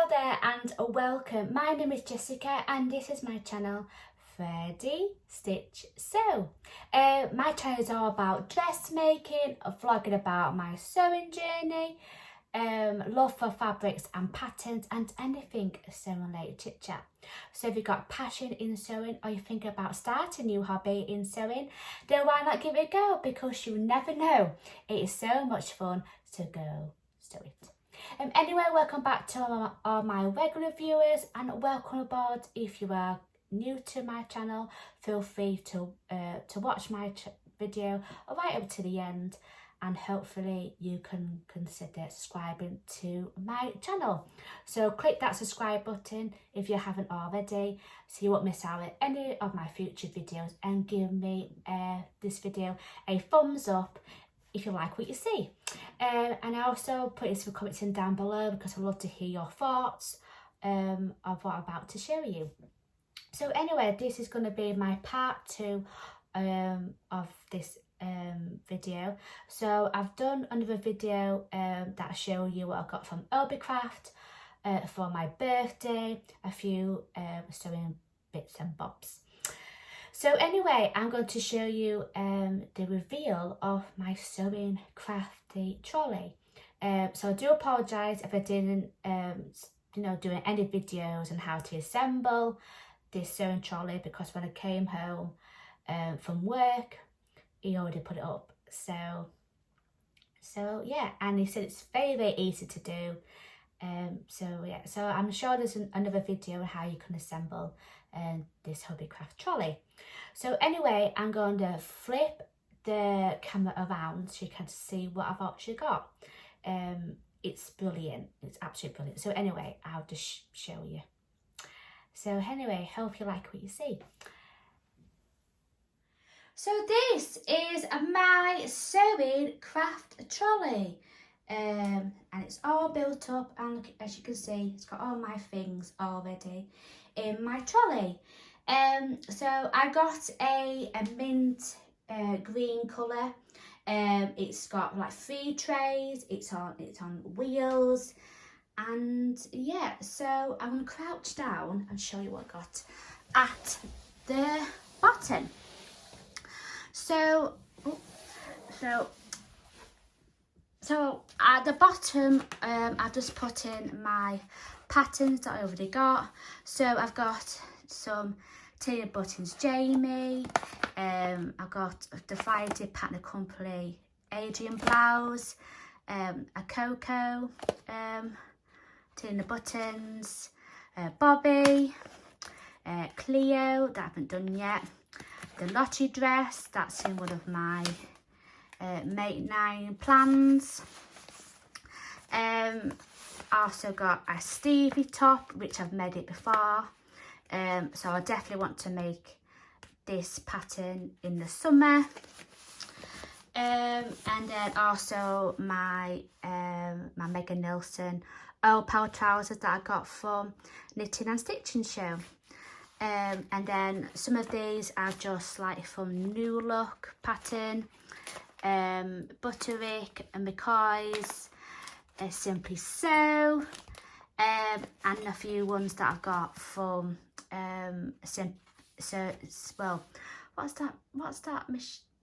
Hello there and welcome. My name is Jessica and this is my channel Ready Stitch Sew. My channel is all about dressmaking, vlogging about my sewing journey, love for fabrics and patterns and anything sewing related chit chat. So if you've got passion in sewing or you're thinking about starting a new hobby in sewing, then why not give it a go, because you never know. It is so much fun, so go sew it. Anyway, welcome back to all my regular viewers and welcome aboard. If you are new to my channel, feel free to watch my video right up to the end, and hopefully you can consider subscribing to my channel. So click that subscribe button if you haven't already, so you won't miss out on any of my future videos, and give me this video a thumbs up if you like what you see. And I also put some comments in down below, because I'd love to hear your thoughts of what I'm about to show you. So anyway, this is going to be my part 2 of this video. So I've done another video that show you what I got from Craft for my birthday, a few sewing bits and bobs. So anyway, I'm going to show you the reveal of my sewing crafty trolley. So I do apologise if I didn't, do any videos on how to assemble this sewing trolley, because when I came home from work, he already put it up. So yeah, and he said it's very, very easy to do. So I'm sure there's another video on how you can assemble this hobbycraft trolley. So anyway, I'm going to flip the camera around so you can see what I've actually got. It's brilliant, it's absolutely brilliant. So anyway, I'll just show you. So anyway, hope you like what you see. So this is my sewing craft trolley. And it's all built up, and as you can see, it's got all my things already in my trolley. So I got a mint green colour. It's got like 3 trays. It's on wheels, and yeah. So I'm gonna crouch down and show you what I got at the bottom. So at the bottom, I've just put in my patterns that I already got. So I've got some Tina Buttons Jamie, I've got the Fire Dip Pattern Company Adrian blouse, a Coco, Tina Buttons, Bobby, Cleo, that I haven't done yet, the Lottie dress, that's in one of my Mate 9 plans. Also got a Stevie top, which I've made it before. So I definitely want to make this pattern in the summer. And then also my my Megan Nilsson old power trousers that I got from Knitting and Stitching Show. And then some of these are just like from New Look pattern. Butterick and McCoy's, Simply Sew, and a few ones that I've got from what's that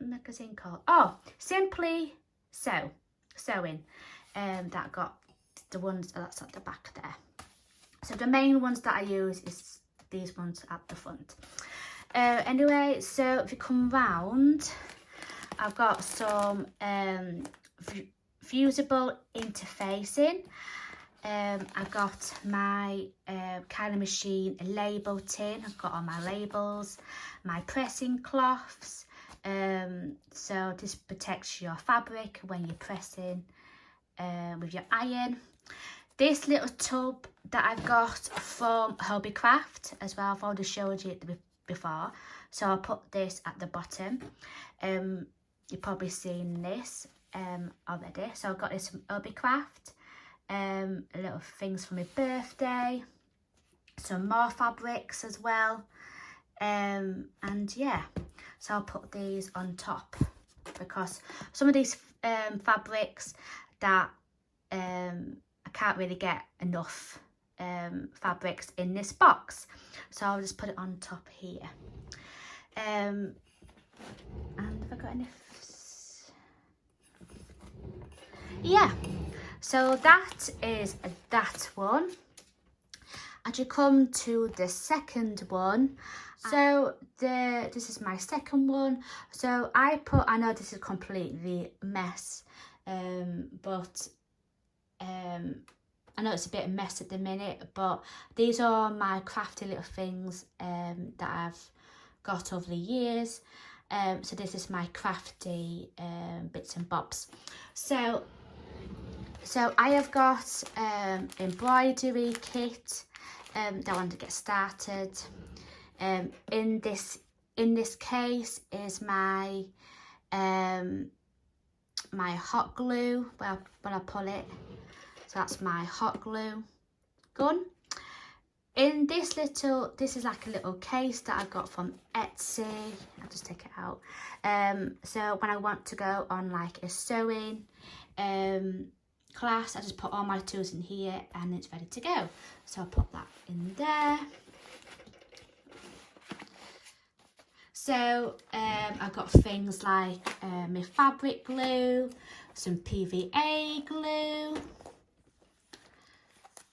magazine called? Oh, Simply Sewing. That I got the ones that's at the back there. So the main ones that I use is these ones at the front. Anyway, so if you come round, I've got some fusible interfacing. I've got my kind of machine label tin. I've got all my labels, my pressing cloths. So this protects your fabric when you're pressing with your iron. This little tub that I've got from Hobbycraft as well, I've already showed you it before. So I'll put this at the bottom. You've probably seen this already. So I've got this from Hobbycraft. Little things for my birthday. Some more fabrics as well. And yeah, so I'll put these on top, because some of these fabrics that I can't really get enough fabrics in this box. So I'll just put it on top here. And have I got any? Yeah, so that is that one. And you come to the second one. So this is my second one. So I know this is completely mess, but I know it's a bit of mess at the minute, but these are my crafty little things that I've got over the years. So this is my crafty bits and bobs. So I have got embroidery kit that I want to get started. In this case is my my hot glue. Well, when I pull it, so that's my hot glue gun. In this is like a little case that I got from Etsy. I'll just take it out. So when I want to go on like a sewing class, I just put all my tools in here and it's ready to go. So I'll put that in there. So I've got things like my fabric glue, some PVA glue.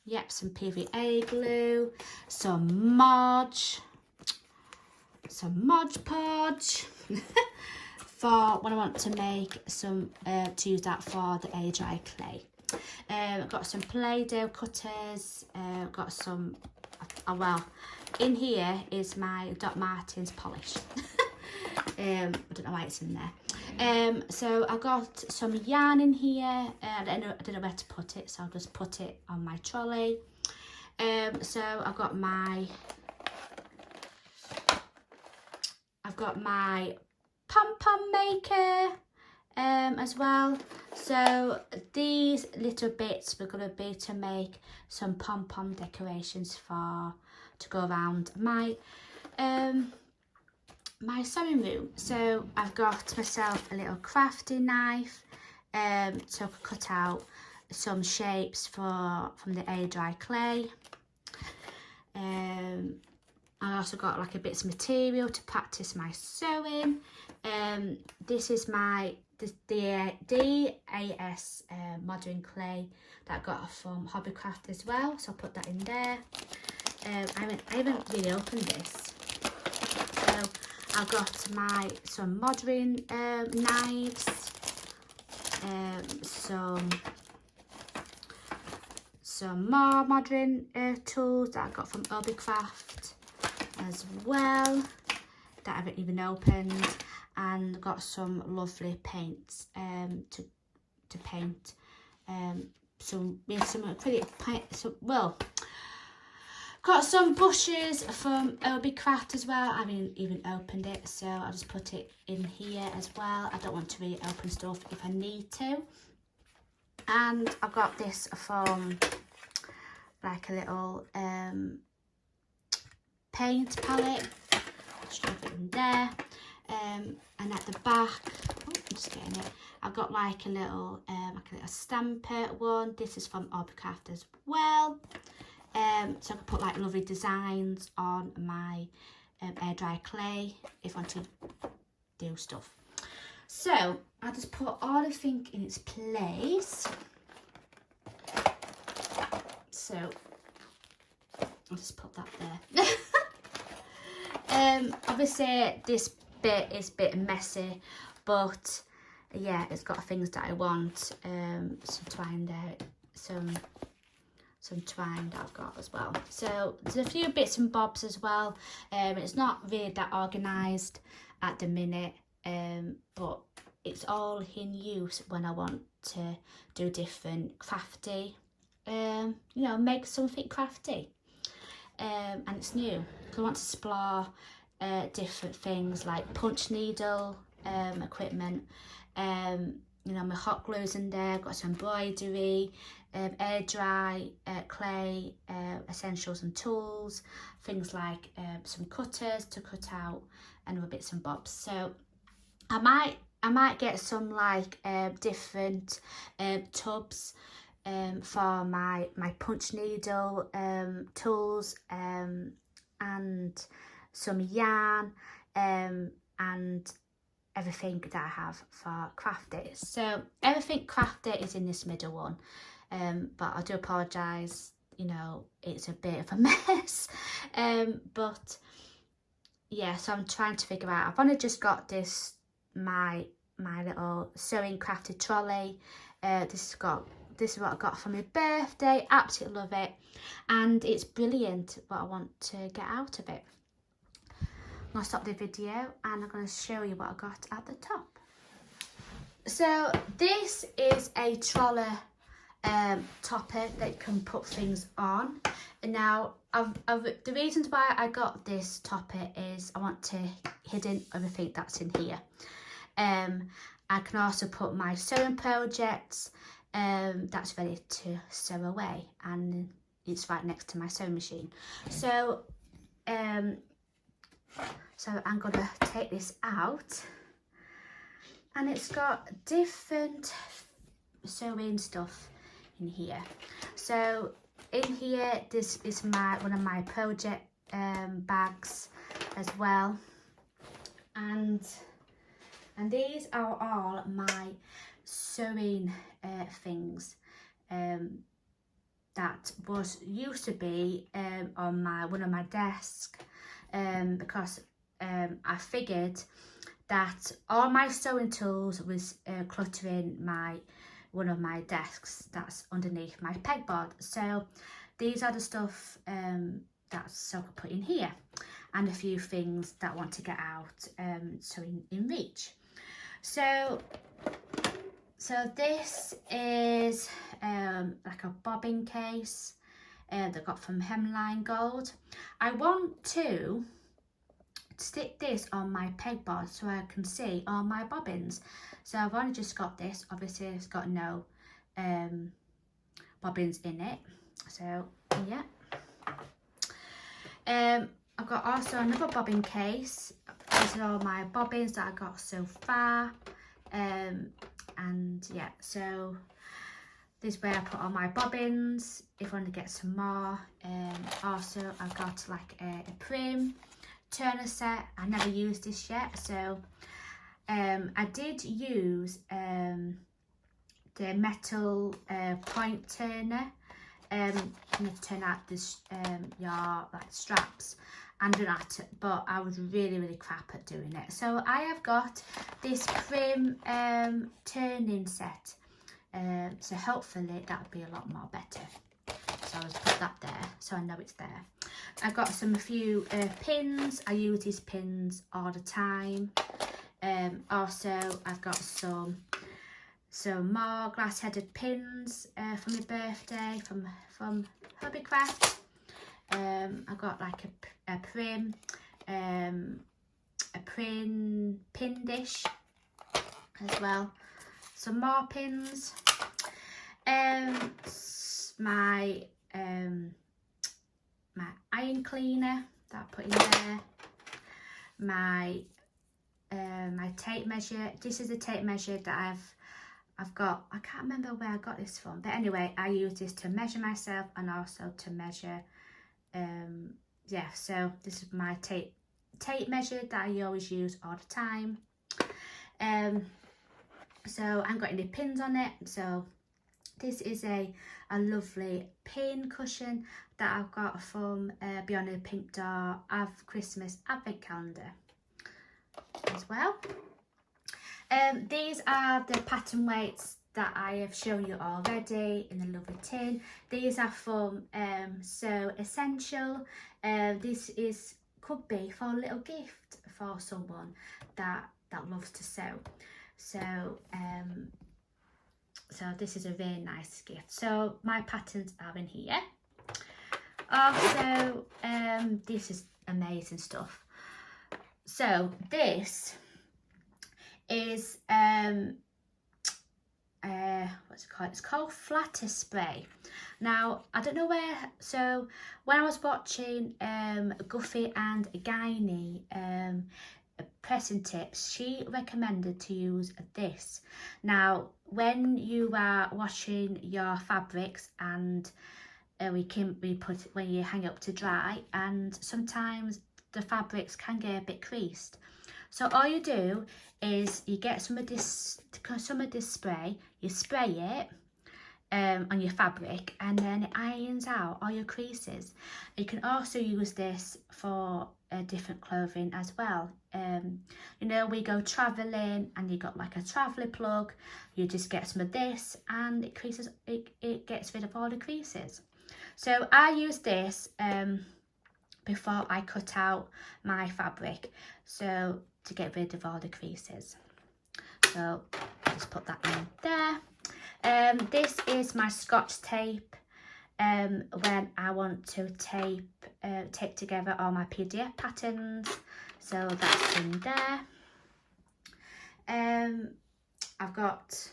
Yep, some PVA glue, some Mod Podge for when I want to make some, to use that for the air dry clay. I've got some Play-Doh cutters, got some, well, in here is my Doc Martens polish. I don't know why it's in there. So I got some yarn in here. I don't know where to put it, so I'll just put it on my trolley. So I've got my pom-pom maker as well. So these little bits were going to be to make some pom-pom decorations to go around my my sewing room. So I've got myself a little crafty knife so I could cut out some shapes from the air dry clay. I also got like a bits of material to practice my sewing. This is my DAS modern clay that I got from Hobbycraft as well, so I'll put that in there. I haven't really opened this. So I've got some modern knives, some more modern tools that I got from Hobbycraft as well that I haven't even opened, and got some lovely paints to paint some acrylic paint. Got some brushes from Hobbycraft as well. I haven't even opened it, so I'll just put it in here as well. I don't want to really open stuff if I need to. And I've got this from like a little paint palette. Just drop it in there. And at the back, I'm just getting it. I've got like a little stamper one. This is from Hobbycraft as well. So I can put like lovely designs on my air dry clay if I want to do stuff. So I'll just put all everything in its place. So I'll just put that there. Obviously this bit is a bit messy, but yeah, it's got things that I want. Some twine there, some twine that I've got as well. So there's a few bits and bobs as well. It's not really that organised at the minute, but it's all in use when I want to do different crafty, make something crafty. And it's new, because I want to explore different things like punch needle equipment. My hot glue's in there, got some embroidery, air dry, clay, essentials and tools, things like some cutters to cut out and other bits and bobs. So I might get some like different tubs for my punch needle tools, and some yarn, and everything that I have for crafty. So everything crafty is in this middle one, but I do apologise, you know, it's a bit of a mess, but yeah, so I'm trying to figure out. I've only just got this, my little sewing crafty trolley. This is what I got for my birthday. Absolutely love it, and it's brilliant what I want to get out of it. I'm going to stop the video and I'm going to show you what I got at the top. So this is a trolley topper that you can put things on. And now the reasons why I got this topper is I want to hidden everything that's in here. I can also put my sewing projects that's ready to sew away, and it's right next to my sewing machine. So I'm gonna take this out, and it's got different sewing stuff in here. So in here, this is one of my project bags as well, and these are all my sewing things that used to be on one of my desks, because I figured that all my sewing tools was cluttering one of my desks that's underneath my pegboard. So these are the stuff that's I could put in here, and a few things that I want to get out, so in reach. So this is like a bobbin case that I got from Hemline Gold. I want to stick this on my pegboard so I can see all my bobbins. So I've only just got this. Obviously it's got no bobbins in it. So yeah. I've got also another bobbin case. These are all my bobbins that I got so far. And yeah, so this is where I put all my bobbins if I want to get some more. Also I've got like a prim turner set. I never used this yet, so I did use the metal point turner to turn out this your like straps and do that, but I was really crap at doing it. So I have got this prim turning set, so hopefully that'll be a lot more better. So I'll just put that there so I know it's there. I've got a few pins. I use these pins all the time. Also I've got some more glass-headed pins for my birthday from Hobbycraft. I've got like a prim pin dish as well. Some more pins. My iron cleaner that I put in there. My tape measure. This is the tape measure that I've got. I can't remember where I got this from, but anyway, I use this to measure myself and also to measure. Yeah, so this is my tape measure that I always use all the time. So I haven't got any pins on it. So this is a lovely pin cushion that I've got from Beyond the Pink Door Christmas Advent Calendar as well. These are the pattern weights that I have shown you already in the lovely tin. These are from Sew Essential. This could be for a little gift for someone that loves to sew. So this is a very nice gift. So my patterns are in here. Also, this is amazing stuff. So this is what's it called? It's called Flatter Spray. Now I don't know where. So when I was watching Guffy and Guiney pressing tips, she recommended to use this. Now when you are washing your fabrics and when you hang up to dry, and sometimes the fabrics can get a bit creased. So all you do is you get some of this spray, you spray it on your fabric, and then it irons out all your creases. You can also use this for different clothing as well. You know, we go travelling and you got like a traveller plug, you just get some of this and it gets rid of all the creases. So I use this before I cut out my fabric, so to get rid of all the creases. So just put that in there. This is my Scotch tape when I want to tape together all my PDF patterns, so that's in there. I've got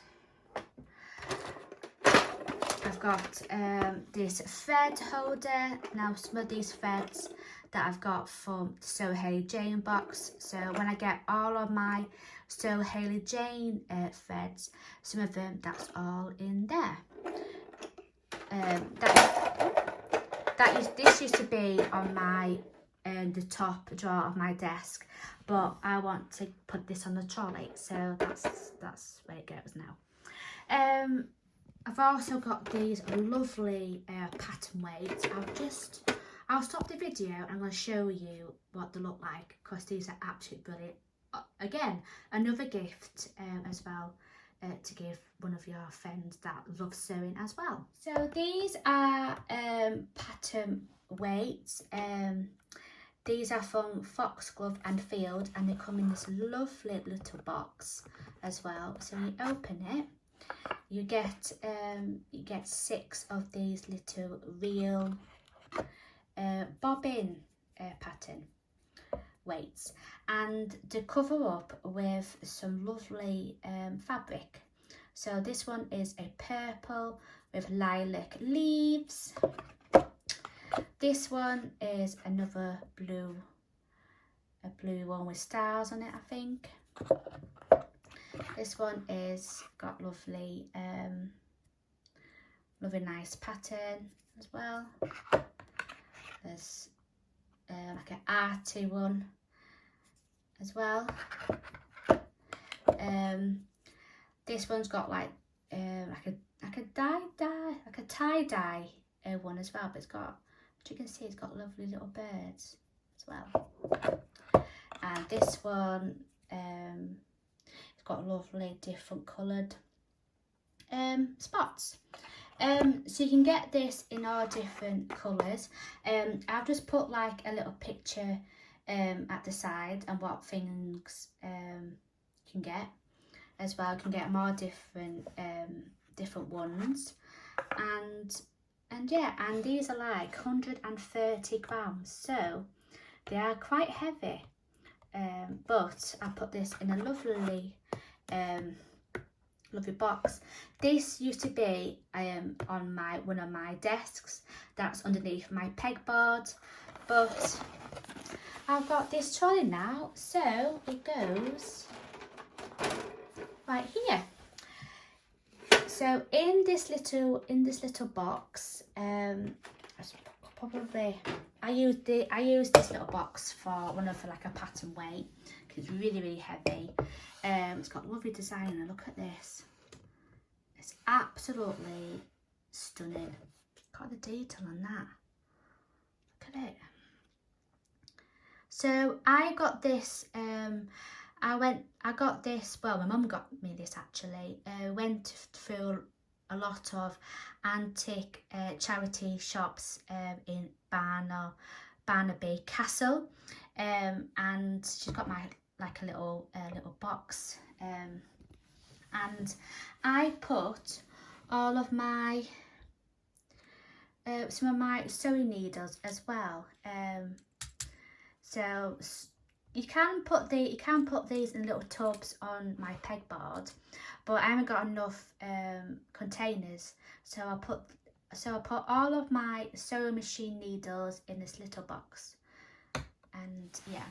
this thread holder. Now some of these threads that I've got from the So Hayley Jane box, so when I get all of my So Hayley Jane threads, some of them, that's all in there. This used to be on my the top drawer of my desk, but I want to put this on the trolley, so that's where it goes now. I've also got these lovely pattern weights. I'll stop the video and I'm going to show you what they look like, because these are absolutely brilliant. Again, another gift as well to give one of your friends that loves sewing as well. So these are pattern weights. These are from Foxglove and Field, and they come in this lovely little box as well. So you open it, you get 6 of these little real bobbin pattern weights, and to cover up with some lovely fabric. So this one is a purple with lilac leaves. This one is another blue, a blue one with stars on it, I think. This one is got lovely nice pattern as well. There's like an arty one as well. This one's got like a tie-dye one as well, but it's got, as you can see, it's got lovely little birds as well. And this one, it's got lovely different coloured spots. So you can get this in all different colours. I've just put like a little picture at the side and what things you can get as well. You can get more different ones, and yeah, and these are like 130 grams, so they are quite heavy. But I put this in a lovely box. This used to be on one of my desks that's underneath my pegboard, but I've got this trolley now, so it goes right here. So in this little box, I use this little box for one of like a pattern weight, because it's really heavy. It's got lovely design, and look at this. It's absolutely stunning. Look at the detail on that. Look at it. So I got this. I got this. Well, my mum got me this actually. Went through a lot of antique charity shops in Barnaby Castle, and she's got my like a little box, and I put all of my some of my sewing needles as well. So you can put these in little tubs on my pegboard, but I haven't got enough containers, so I put all of my sewing machine needles in this little box. And yeah,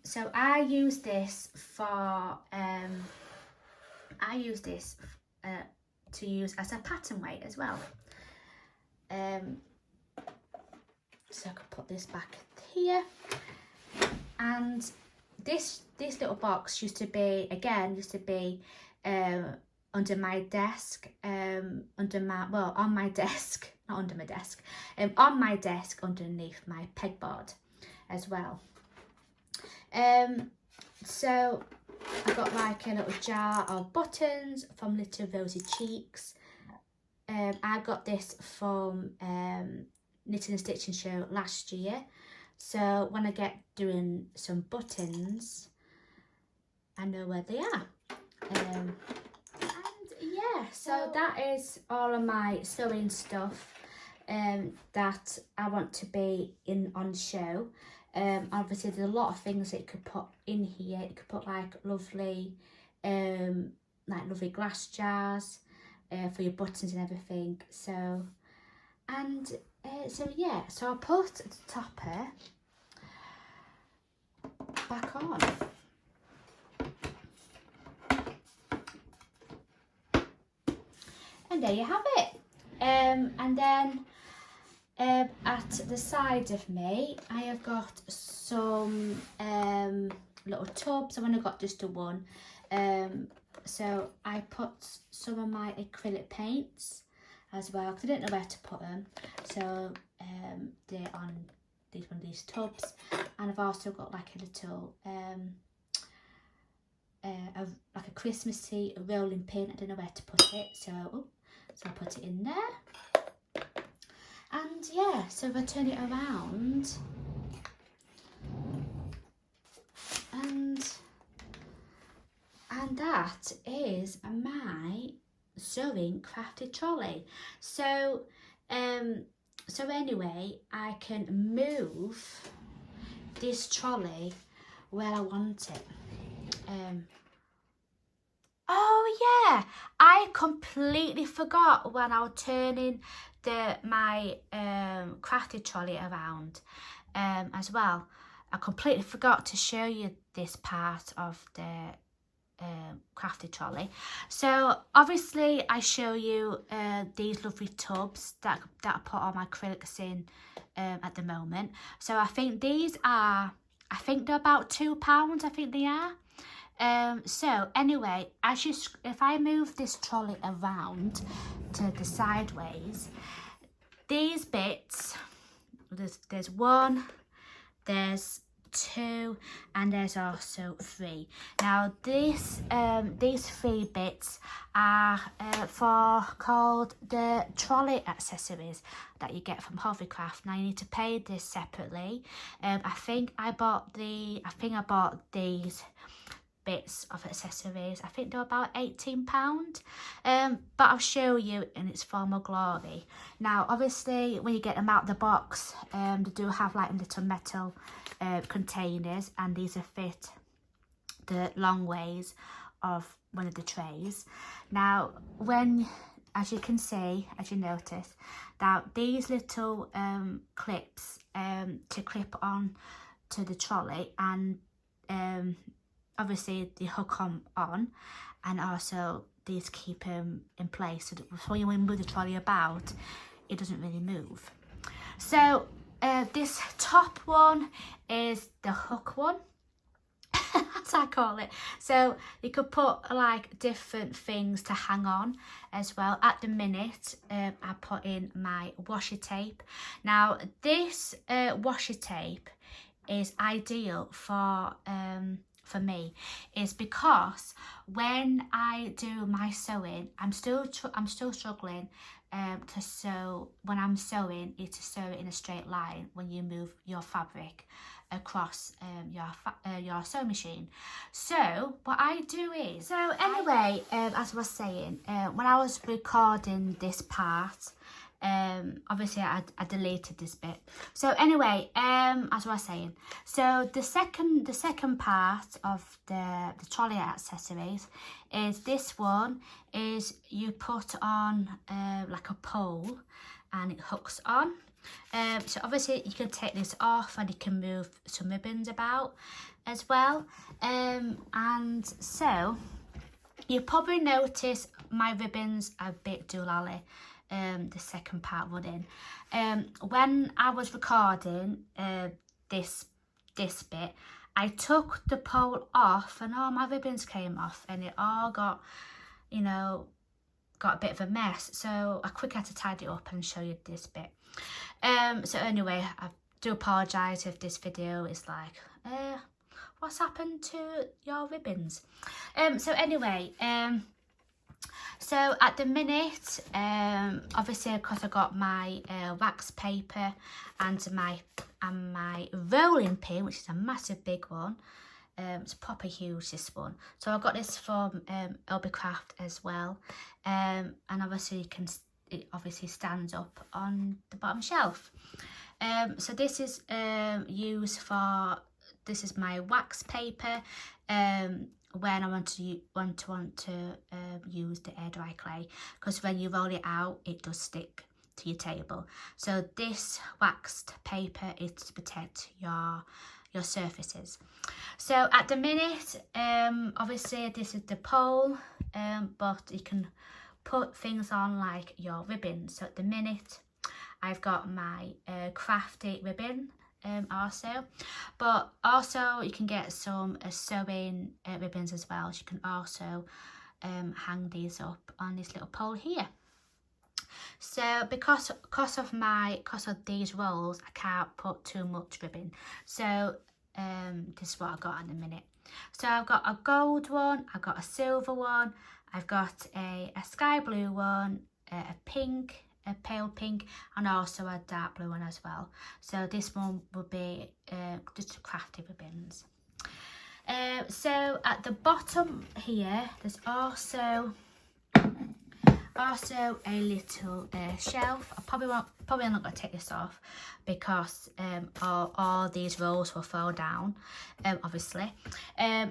so I use this for I use this to use as a pattern weight as well. So I could put this back here. And this little box used to be under my desk, on my desk, not under my desk, on my desk underneath my pegboard as well. So I got like a little jar of buttons from Little Rosy Cheeks. I got this from Knitting and Stitching Show last year. So when I get doing some buttons, I know where they are. And yeah, so that is all of my sewing stuff that I want to be in on show. Obviously there's a lot of things that you could put in here. You could put like lovely glass jars for your buttons and everything. So yeah, so I'll put the topper back on. And there you have it. And then at the side of me, I have got some little tubs. I've only got just the one. So I put some of my acrylic paints as well, because I didn't know where to put them. So they're on one of these tubs. And I've also got like a little like a Christmassy rolling pin. I don't know where to put it, so I'll put it in there. And yeah, so if I turn it around, and that is my sewing crafty trolley. So anyway, I can move this trolley where I want it. Oh yeah, I completely forgot when I was turning my crafty trolley around as well. I completely forgot to show you this part of the crafty trolley. So obviously I show you these lovely tubs that I put all my acrylics in at the moment. So I think they're about £2, I think they are. So anyway, if I move this trolley around to the sideways, these bits, there's one, there's two, and there's also three. Now these 3 bits are called the trolley accessories that you get from Hovercraft. Now you need to pay this separately. I think I bought these bits of accessories. I think they're about £18, but I'll show you in its formal glory. Now obviously when you get them out of the box, they do have like little metal containers, and these are fit the long ways of one of the trays. Now as you can see, as you notice, that these little clips to clip on to the trolley, and obviously they hook on, and also these keep them in place, so that when you move the trolley about, it doesn't really move. So this top one is the hook one, as I call it. So you could put like different things to hang on as well. At the minute, I put in my washi tape. Now this washi tape is ideal for me, is because when I do my sewing, I'm still struggling to sew. When I'm sewing, is to sew it in a straight line when you move your fabric across your sewing machine. So what I do is, so anyway, as I was saying, when I was recording this part, obviously I deleted this bit. So anyway, as I was saying, so the second part of the trolley accessories is this one. Is you put on like a pole, and it hooks on. So obviously you can take this off, and you can move some ribbons about as well. And so You probably notice my ribbons are a bit doolally, the second part running. When I was recording this bit, I took the pole off and all my ribbons came off and it all got, you know, got a bit of a mess. So I quickly had to tidy it up and show you this bit. So anyway, I do apologise if this video is like, what's happened to your ribbons? So anyway, so at the minute, obviously because I got my wax paper and my rolling pin, which is a massive big one. It's proper huge, this one. So I got this from Craft as well. And obviously it obviously stands up on the bottom shelf. So this is used for, this is my wax paper when I want to use the air dry clay, because when you roll it out it does stick to your table. So this waxed paper is to protect your surfaces. So at the minute, obviously this is the pole, but you can put things on like your ribbons. So at the minute I've got my crafty ribbon also, but also you can get some sewing ribbons as well. So you can also hang these up on this little pole here. So because of these rolls, I can't put too much ribbon. So this is what I got in a minute. So I've got a gold one, I've got a silver one, I've got a sky blue one, a pink, a pale pink, and also a dark blue one as well. So this one will be just crafty ribbons. So at the bottom here, there's also a little shelf. I'm not going to take this off because all these rolls will fall down, obviously.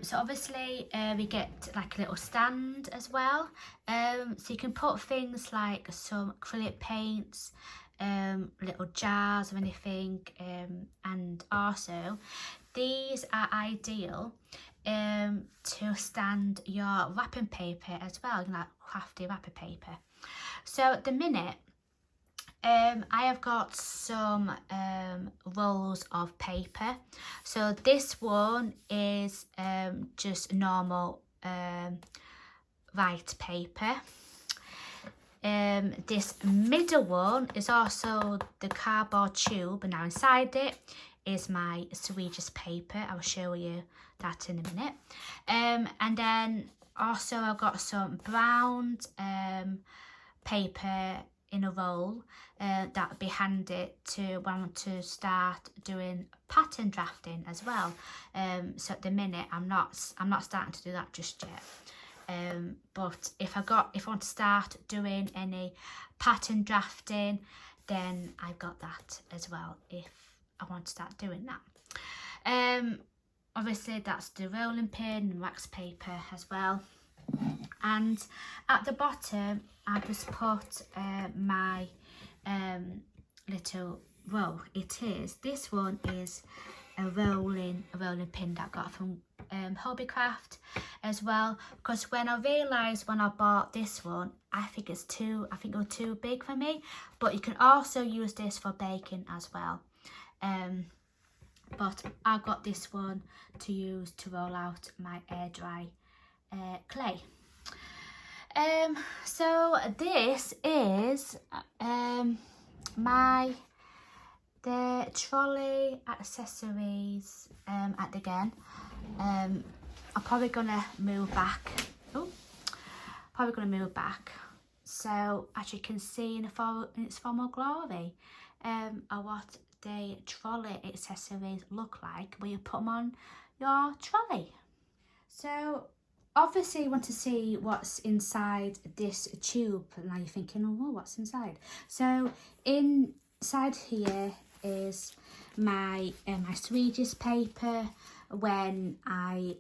So obviously we get like a little stand as well. So you can put things like some acrylic paints, little jars or anything, and also these are ideal to stand your wrapping paper as well, like crafty wrapping paper. So at the minute, I have got some rolls of paper. So this one is just normal white paper. This middle one is also the cardboard tube, and now inside it is my Swedish paper. I'll show you that in a minute. And then also I've got some brown paper in a roll that will be handy to when I want to start doing pattern drafting as well. So at the minute I'm not starting to do that just yet. But if I want to start doing any pattern drafting, then I've got that as well if I want to start doing that. Obviously that's the rolling pin and wax paper as well. And at the bottom I just put my little roll. This one is a rolling pin that I got from Craft as well, because when I realised when I bought this one, I think it was too big for me. But you can also use this for baking as well. But I got this one to use to roll out my air dry clay. So this is the trolley accessories again. I'm probably gonna move back. So as you can see in its formal glory, are what the trolley accessories look like when you put them on your trolley. So obviously you want to see what's inside this tube. Now you're thinking, oh, what's inside? So inside here is my Swedish paper when I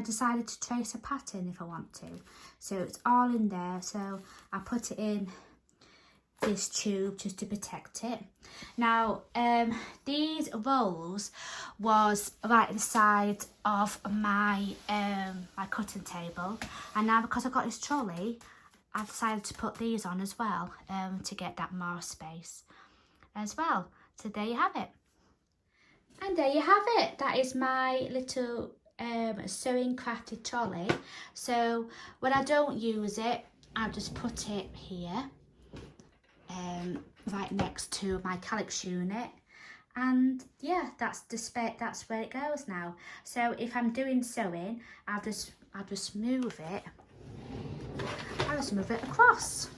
decided to trace a pattern if I want to. So it's all in there. So I put it in this tube just to protect it. Now these rolls was right at the side of my my cutting table, and now because I've got this trolley, I've decided to put these on as well to get that more space as well. So there you have it. And there you have it. That is my little sewing crafty trolley. So when I don't use it, I'll just put it here, right next to my calyx unit. And yeah, that's where it goes now. So if I'm doing sewing, I'll just move it. I'll just move it across.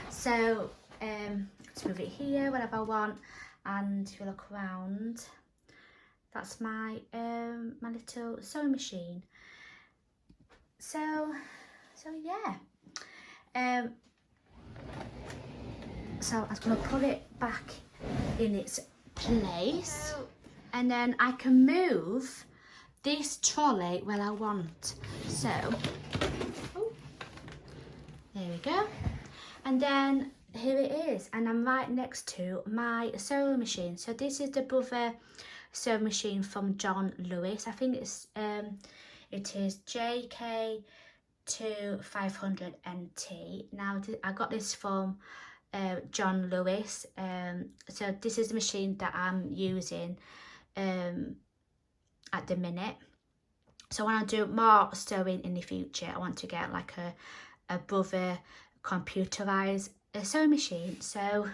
So let's move it here whenever I want. And if you look around, that's my my little sewing machine. So yeah. So I'm going to put it back in its place, and then I can move this trolley where I want. So there we go, and then here it is, and I'm right next to my sewing machine. So this is the Brother sewing machine from John Lewis. I think it is JK2500 NT. Now I got this from John Lewis. So this is the machine that I'm using at the minute. So when I do more sewing in the future, I want to get like a Brother computerized sewing machine. So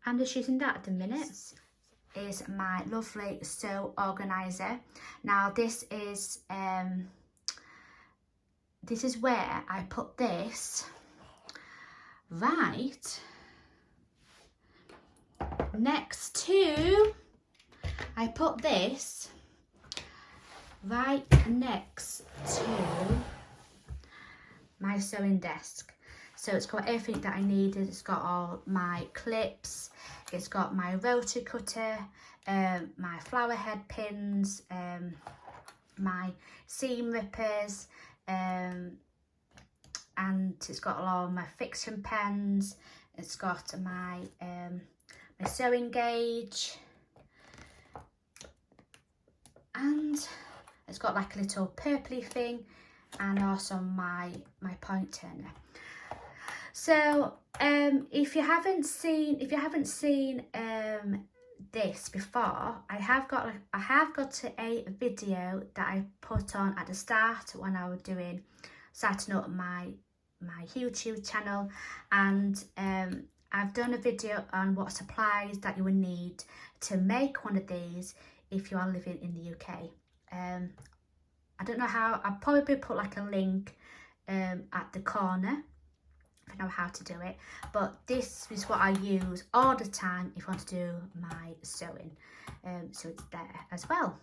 I'm just using that at the minute. Is my lovely sew organizer. Now this is where I put this right next to, I put this right next to my sewing desk. So it's got everything that I needed. It's got all my clips, it's got my rotary cutter, my flower head pins, my seam rippers, and it's got all my fixing pens. It's got my my sewing gauge, and it's got like a little purpley thing, and also my point turner. So if you haven't seen this before, I have got a video that I put on at the start when I was starting up my YouTube channel, and I've done a video on what supplies that you would need to make one of these if you are living in the UK. I don't know how. I'll probably put like a link at the corner if I know how to do it, but this is what I use all the time if I want to do my sewing, so it's there as well.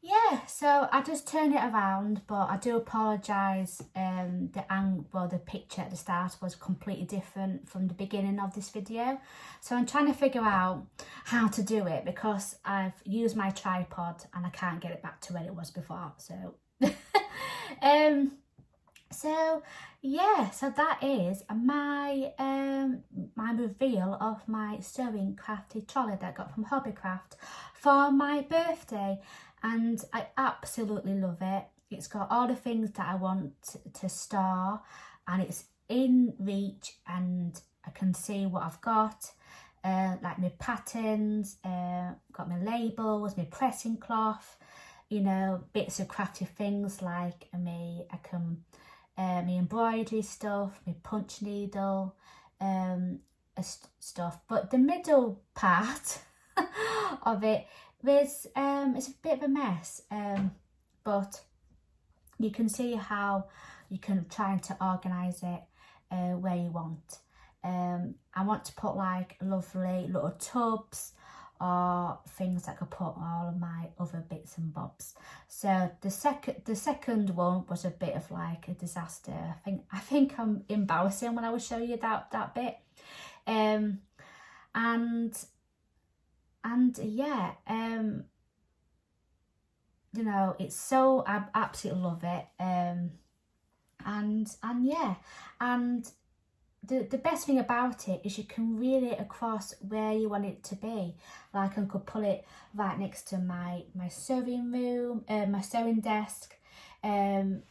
Yeah, so I just turned it around, but I do apologise. The picture at the start was completely different from the beginning of this video. So I'm trying to figure out how to do it because I've used my tripod and I can't get it back to where it was before. So, so yeah, so that is my my reveal of my sewing crafty trolley that I got from Hobbycraft for my birthday. And I absolutely love it. It's got all the things that I want to store, and it's in reach, and I can see what I've got, like my patterns, got my labels, my pressing cloth, you know, bits of crafty things like my embroidery stuff, my punch needle stuff. But the middle part of it it's a bit of a mess, but you can see how you can try to organise it where you want. I want to put like lovely little tubs or things that I could put all of my other bits and bobs. So the second one was a bit of like a disaster. I think I'm embarrassing when I will show you that bit, and yeah, you know, it's so, I absolutely love it. and yeah, and the best thing about it is you can reel it across where you want it to be. Like I could put it right next to my sewing room, my sewing desk, and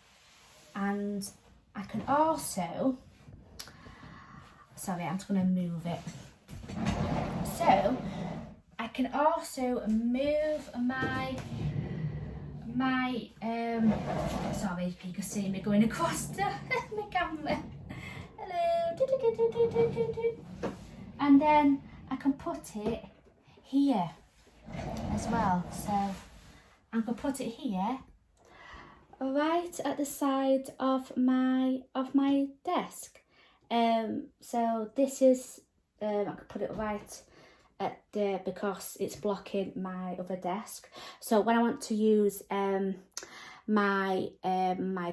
I can also, sorry, I'm just going to move it. So I can also move my sorry, you can see me going across the my camera. Hello. And then I can put it here as well. So I can put it here, right at the side of my desk. So this is I could put it right at there because it's blocking my other desk. So when I want to use my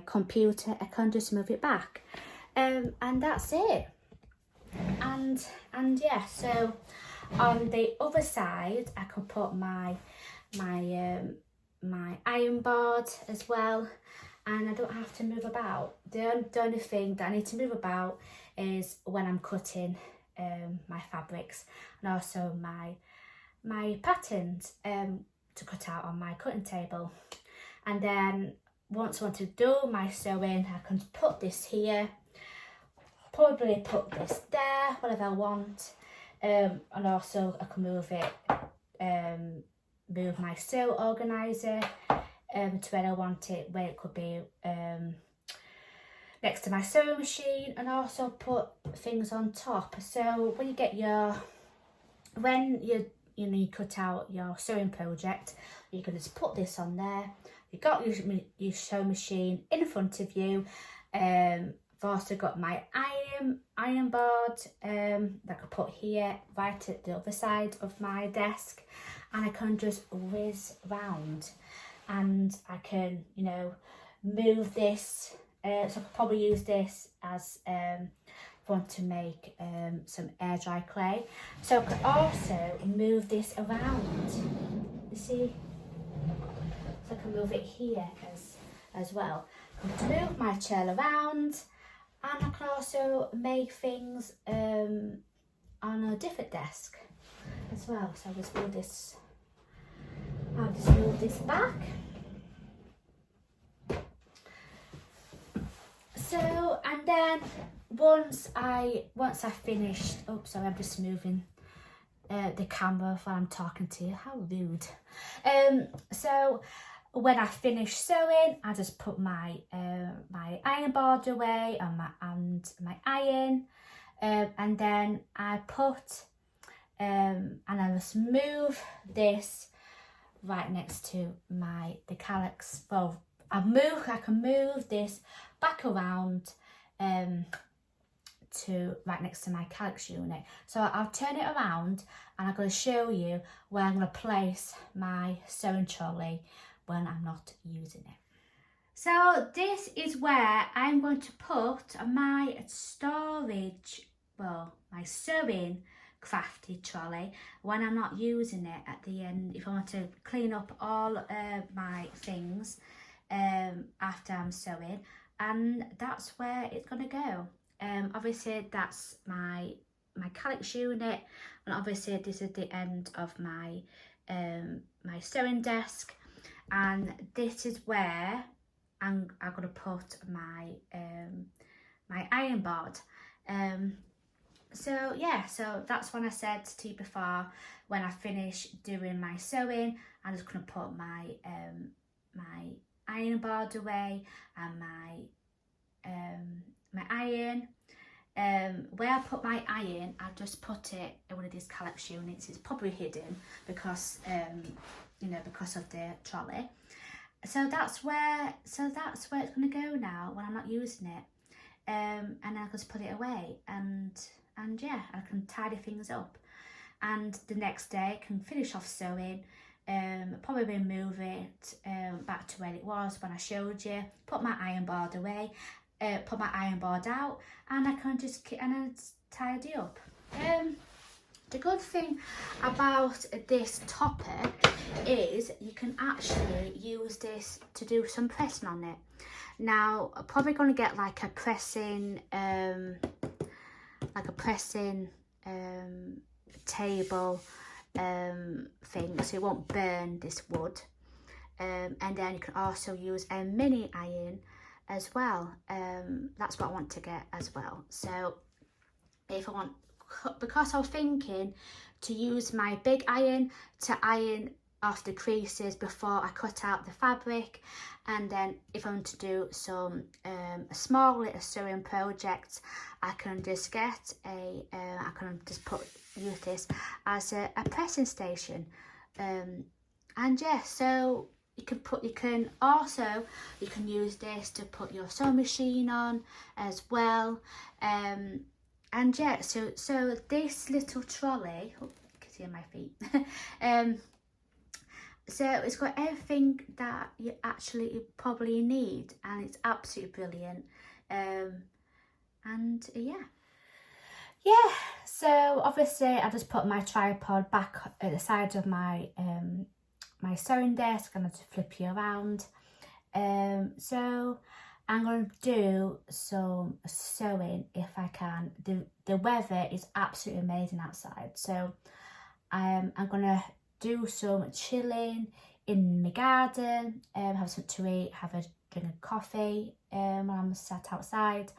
computer, I can just move it back, and that's it. And yeah, so on the other side I can put my iron board as well, and I don't have to move about. The only thing that I need to move about is when I'm cutting my fabrics, and also my patterns to cut out on my cutting table. And then once I want to do my sewing, I can put this here, probably put this there, whatever I want, and also I can move it, move my sew organiser to where I want it, where it could be next to my sewing machine, and also put things on top. So when you get you cut out your sewing project, you can just put this on there. You've got your sewing machine in front of you. I've also got my iron board that I could put here right at the other side of my desk, and I can just whiz round, and I can, you know, move this. So I could probably use this as if I want to make some air dry clay. So I could also move this around. You see? So I can move it here as well. I can move my chair around, and I can also make things on a different desk as well. So I'll just move this. I'll just move this back. So, and then once I finished, oh sorry, I'm just moving the camera while I'm talking to you, how rude. So when I finish sewing, I just put my my iron board away and my iron, and then I put and I just move this right next to the calyx. Well, I can move this back around to right next to my calyx unit. So I'll turn it around, and I'm going to show you where I'm going to place my sewing trolley when I'm not using it. So this is where I'm going to put my storage, well, my sewing crafty trolley when I'm not using it at the end, if I want to clean up all my things after I'm sewing, and that's where it's going to go. Obviously that's my calyx unit, and obviously this is the end of my my sewing desk, and this is where I'm going to put my my iron board. So yeah, so that's when I said to you before, when I finish doing my sewing, I'm just going to put my my iron board away, and my iron. Where I put my iron, I just put it in one of these calyx units. It's probably hidden because you know, because of the trolley. So that's where it's going to go now when I'm not using it. And I just put it away, and yeah, I can tidy things up, and the next day I can finish off sewing, probably move it back to where it was when I showed you, put my iron board away, put my iron board out, and I can just tidy up. The good thing about this topper is you can actually use this to do some pressing on it. Now, I'm probably going to get like a pressing table thing, so it won't burn this wood. And then you can also use a mini iron as well. That's what I want to get as well. So if I want, because I was thinking to use my big iron to iron off the creases before I cut out the fabric, and then if I want to do some a small little sewing project, I can just get I can just use this as a pressing station. And yeah, so you can use this to put your sewing machine on as well. And yeah, so this little trolley, oh, you can see my feet. So it's got everything that you probably need, and it's absolutely brilliant. And yeah. So obviously I just put my tripod back at the side of my my sewing desk. I'm going to flip you around. So I'm going to do some sewing if I can. The weather is absolutely amazing outside, so I'm going to do some chilling in my garden, have something to eat, have a drink of coffee when I'm sat outside,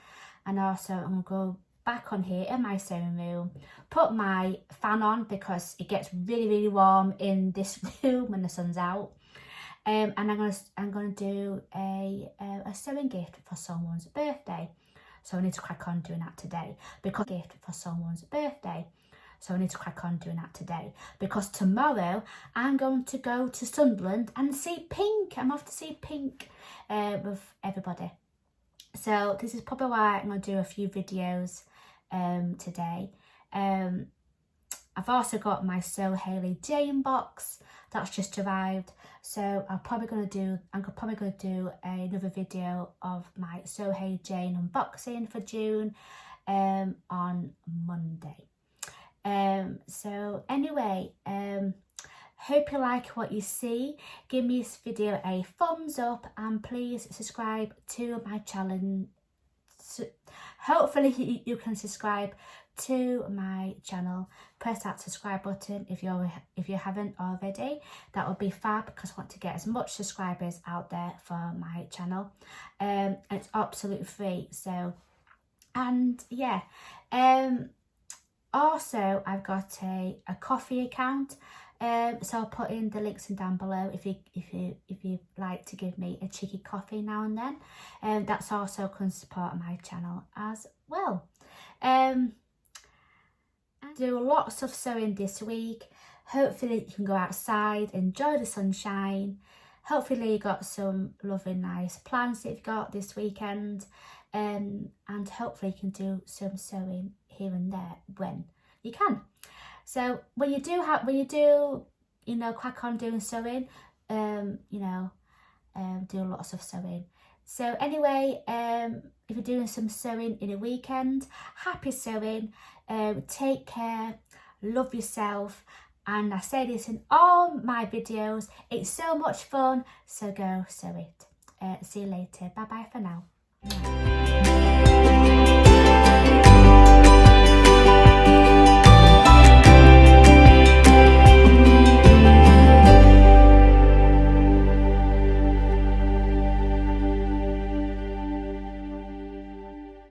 and also I'm going to go back on here in my sewing room, put my fan on because it gets really warm in this room when the sun's out. And I'm gonna do a sewing gift for someone's birthday, so I need to crack on doing that today because tomorrow I'm going to go to Sunderland and see Pink. I'm off to see Pink with everybody. So this is probably why I'm gonna do a few videos today. I've also got my So Hayley Jane box that's just arrived, so I'm probably gonna do another video of my So Hayley Jane unboxing for June on Monday. So anyway, hope you like what you see. Give me this video a thumbs up, and please subscribe to my channel. Hopefully you can subscribe to my channel. Press that subscribe button if you haven't already. That would be fab, because I want to get as much subscribers out there for my channel. And it's absolutely free. So, and yeah, also I've got a coffee account. So I'll put in the links down below if you like to give me a cheeky coffee now and then. That's also can support my channel as well. Do lots of sewing this week. Hopefully you can go outside, enjoy the sunshine. Hopefully you got some lovely nice plans that you've got this weekend, and hopefully you can do some sewing here and there when you can. So when you do crack on doing sewing, do lots of sewing. So anyway, if you're doing some sewing in a weekend, happy sewing, take care, love yourself, and I say this in all my videos, it's so much fun, so go sew it. See you later, bye bye for now.